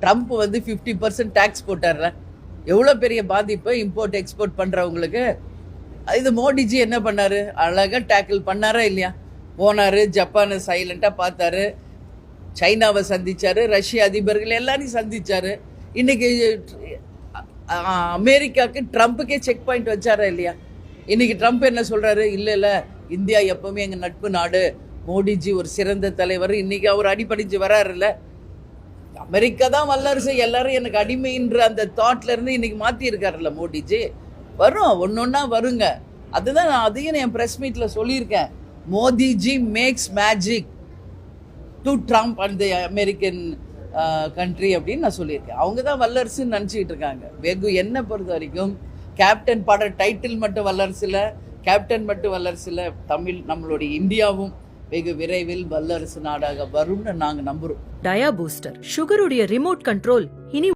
Trump வந்து 50% tax போட்டார்ல, எவ்வளோ பெரிய பாதிப்பு இம்போர்ட் எக்ஸ்போர்ட் பண்ணுறவங்களுக்கு. இது மோடிஜி என்ன பண்ணாரு, அழகாக டேக்கிள் பண்ணாரா இல்லையா? போனார், ஜப்பானை சைலண்டாக பார்த்தாரு, சைனாவை சந்திச்சாரு, ரஷ்ய அதிபர்கள் எல்லாரையும் சந்திச்சாரு. இன்னைக்கு அமெரிக்காவுக்கு ட்ரம்ப்புக்கே செக் பாயிண்ட் வச்சாரா இல்லையா? இன்னைக்கு ட்ரம்ப் என்ன சொல்றாரு, இல்லை இந்தியா எப்பவுமே எங்கள் நட்பு நாடு, மோடிஜி ஒரு சிறந்த தலைவர். இன்னைக்கு அவர் அடிபடிஞ்சு வராருல்ல. அமெரிக்கா தான் வல்லரசு, எல்லாரும் எனக்கு அடிமைன்ற அந்த தாட்ல இருந்து இன்னைக்கு மாற்றி இருக்காருல்ல மோடிஜி. வரும், ஒன்னொன்னா வருங்க. அதுதான் நான் அதையும் என் ப்ரெஸ் மீட்ல சொல்லியிருக்கேன். Modiji makes magic to Trump and the American country அப்படின்னு நான் சொல்லியிருக்கேன். அவங்க தான் வல்லரசுன்னு நினச்சிக்கிட்டு இருக்காங்க. வெகு என்னை பொறுத்த வரைக்கும் கேப்டன் பட டைட்டில் மட்டும் வல்லரசு இல்லை, கேப்டன் மட்டும் வல்லரசு இல்லை, தமிழ் நம்மளுடைய இந்தியாவும் வெகு விரைவில் வல்லரசு நாடாக வரும்னு நாங்கள் நம்புகிறோம். டயா பூஸ்டர் சுகருடைய ரிமோட் கண்ட்ரோல்